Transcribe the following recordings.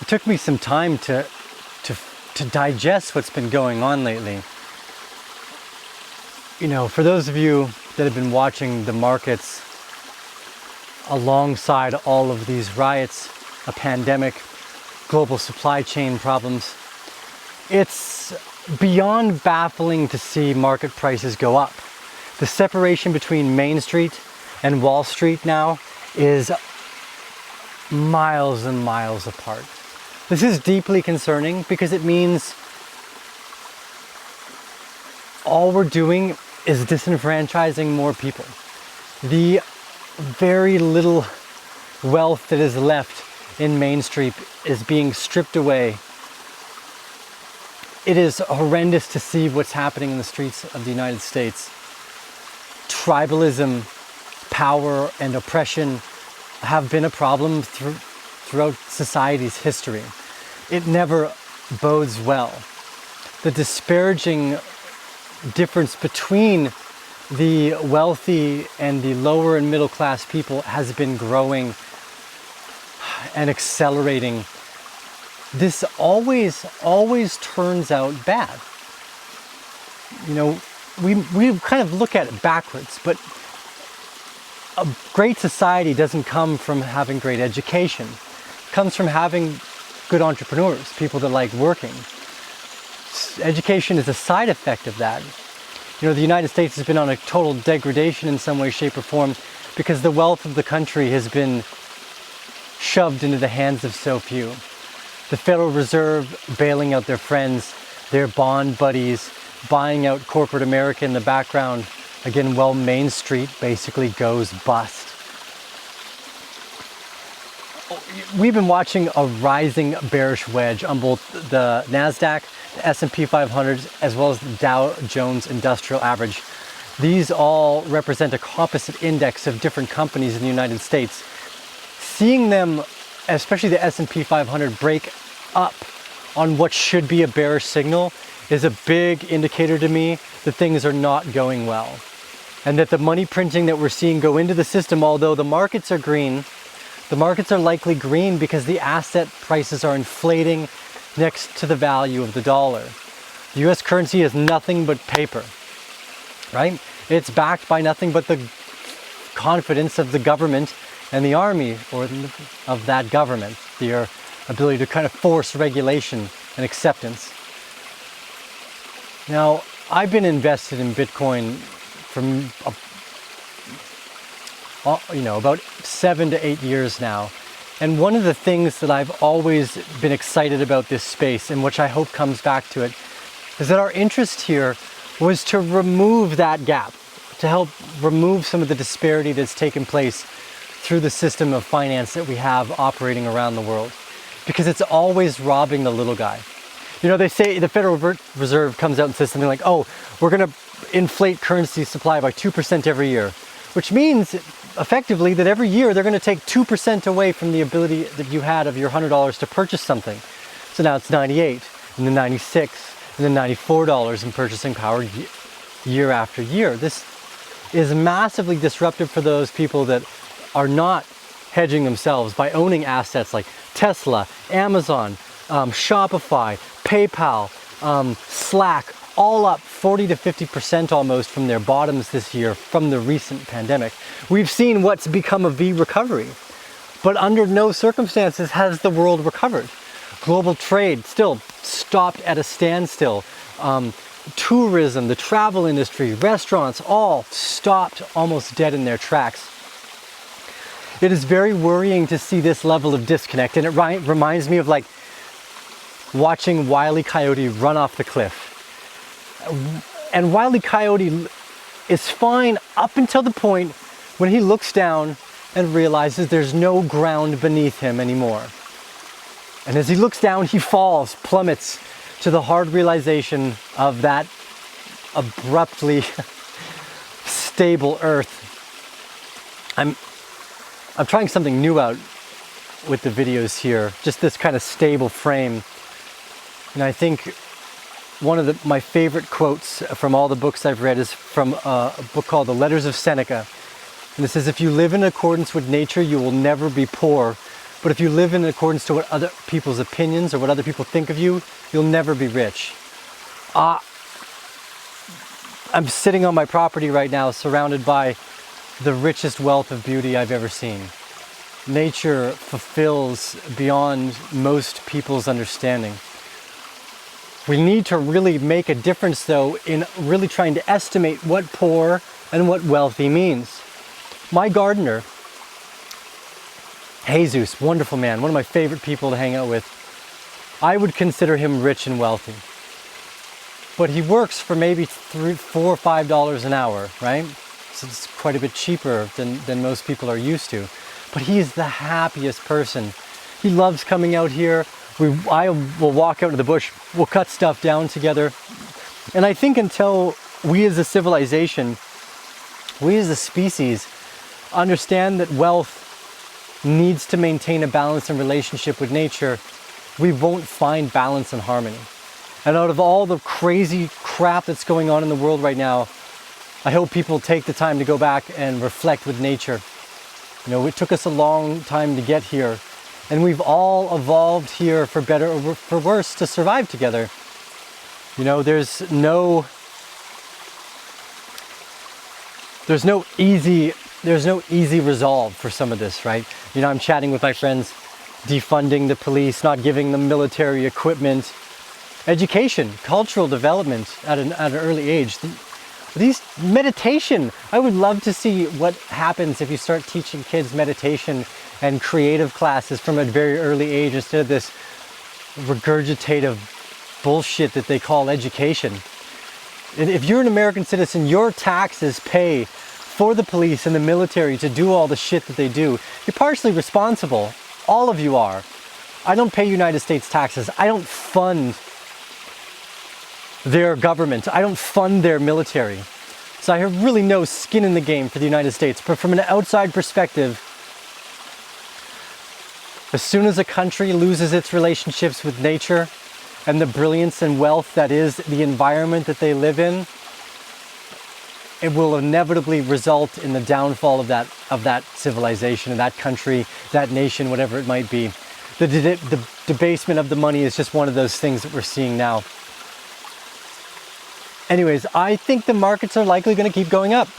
it took me some time to digest what's been going on lately. You know, for those of you that have been watching the markets alongside all of these riots, a pandemic, global supply chain problems, it's beyond baffling to see market prices go up. The separation between Main Street and Wall Street now is miles and miles apart. This is deeply concerning because it means all we're doing is disenfranchising more people. The very little wealth that is left in Main Street is being stripped away. It is horrendous to see what's happening in the streets of the United States. Tribalism, power, and oppression have been a problem throughout society's history. It never bodes well. The disparaging difference between the wealthy and the lower and middle class people has been growing and accelerating. This always turns out bad. You know, we kind of look at it backwards, but a great society doesn't come from having great education. It comes from having good entrepreneurs, people that like working. Education is a side effect of that. You know, the United States has been on a total degradation in some way, shape, or form because the wealth of the country has been shoved into the hands of so few. The Federal Reserve bailing out their friends, their bond buddies, buying out corporate America in the background, again, while Main Street basically goes bust. We've been watching a rising bearish wedge on both the NASDAQ, the S&P 500, as well as the Dow Jones Industrial Average. These all represent a composite index of different companies in the United States. Seeing them, especially the S&P 500, break up on what should be a bearish signal is a big indicator to me that things are not going well. And that the money printing that we're seeing go into the system, although the markets are green, the markets are likely green because the asset prices are inflating next to the value of the dollar. The US currency is nothing but paper, right? It's backed by nothing but the confidence of the government and the army, or of that government, their ability to kind of force regulation and acceptance. Now, I've been invested in Bitcoin from about 7 to 8 years now. And one of the things that I've always been excited about this space, and which I hope comes back to it, is that our interest here was to remove that gap, to help remove some of the disparity that's taken place through the system of finance that we have operating around the world. Because it's always robbing the little guy. You know, they say the Federal Reserve comes out and says something like, oh, we're going to inflate currency supply by 2% every year, which means effectively that every year they're going to take 2% away from the ability that you had of your $100 to purchase something. So now it's 98, and then 96, and then $94 in purchasing power year after year. This is massively disruptive for those people that are not hedging themselves by owning assets like Tesla, Amazon, Shopify, PayPal, Slack, all up 40 to 50% almost from their bottoms this year from the recent pandemic. We've seen what's become a V recovery, but under no circumstances has the world recovered. Global trade still stopped at a standstill. Tourism, the travel industry, restaurants, all stopped almost dead in their tracks. It is very worrying to see this level of disconnect, and it reminds me of like watching Wile E. Coyote run off the cliff. And Wile E. Coyote is fine up until the point when he looks down and realizes there's no ground beneath him anymore. And as he looks down, he falls, plummets to the hard realization of that abruptly stable earth. I'm trying something new out with the videos here, just this kind of stable frame. And I think one of my favorite quotes from all the books I've read is from a book called The Letters of Seneca. And it says, if you live in accordance with nature, you will never be poor, But if you live in accordance to what other people's opinions or what other people think of you, you'll never be rich. I'm sitting on my property right now surrounded by the richest wealth of beauty I've ever seen. Nature fulfills beyond most people's understanding. We need to really make a difference though in really trying to estimate what poor and what wealthy means. My gardener, Jesus, wonderful man, one of my favorite people to hang out with, I would consider him rich and wealthy. But he works for maybe $3, $4, or $5 an hour, right? So it's quite a bit cheaper than most people are used to. But he is the happiest person. He loves coming out here. I will walk out to the bush, we'll cut stuff down together. And I think until we as a civilization, we as a species, understand that wealth needs to maintain a balance and relationship with nature, we won't find balance and harmony. And out of all the crazy crap that's going on in the world right now, I hope people take the time to go back and reflect with nature. You know, it took us a long time to get here, and we've all evolved here for better or for worse to survive together. You know, there's no easy resolve for some of this, right? You know, I'm chatting with my friends, defunding the police, not giving them military equipment, education, cultural development at an early age. These meditation, I would love to see what happens if you start teaching kids meditation and creative classes from a very early age instead of this regurgitative bullshit that they call education. If you're an American citizen, your taxes pay for the police and the military to do all the shit that they do. You're partially responsible. All of you are. I don't pay United States taxes. I don't fund their government. I don't fund their military. So I have really no skin in the game for the United States. But from an outside perspective, as soon as a country loses its relationships with nature and the brilliance and wealth that is the environment that they live in, it will inevitably result in the downfall of that civilization, of that country, that nation, whatever it might be. The debasement of the money is just one of those things that we're seeing now. Anyways, I think the markets are likely going to keep going up.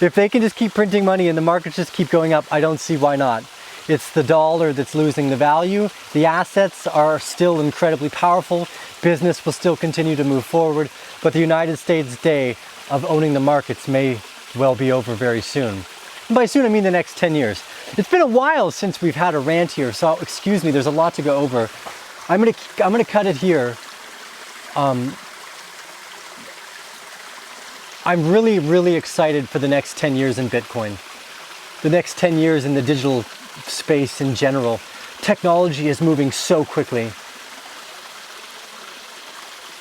If they can just keep printing money and the markets just keep going up, I don't see why not. It's the dollar that's losing the value. The assets are still incredibly powerful. Business will still continue to move forward. But the United States' day of owning the markets may well be over very soon. And by soon, I mean the next 10 years. It's been a while since we've had a rant here, so excuse me, there's a lot to go over. I'm gonna cut it here. I'm really, really excited for the next 10 years in Bitcoin. The next 10 years in the digital space in general. Technology is moving so quickly.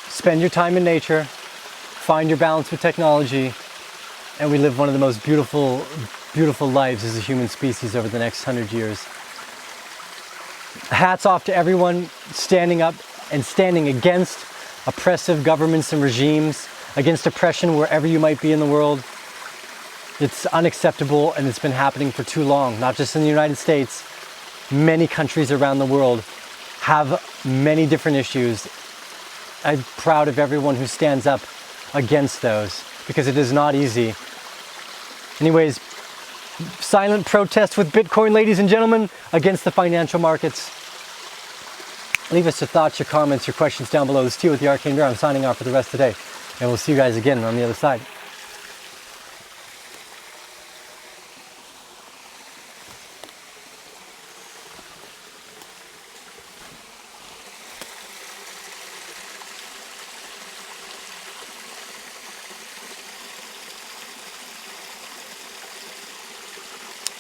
Spend your time in nature, find your balance with technology, and we live one of the most beautiful, beautiful lives as a human species over the next 100 years. Hats off to everyone standing up and standing against oppressive governments and regimes, against oppression wherever you might be in the world. It's unacceptable, and it's been happening for too long, not just in the United States. Many countries around the world have many different issues. I'm proud of everyone who stands up against those, because it is not easy. Anyways, silent protest with Bitcoin, ladies and gentlemen, against the financial markets. Leave us your thoughts, your comments, your questions down below. This is T with the Arcane Bear. I'm signing off for the rest of the day, and we'll see you guys again on the other side.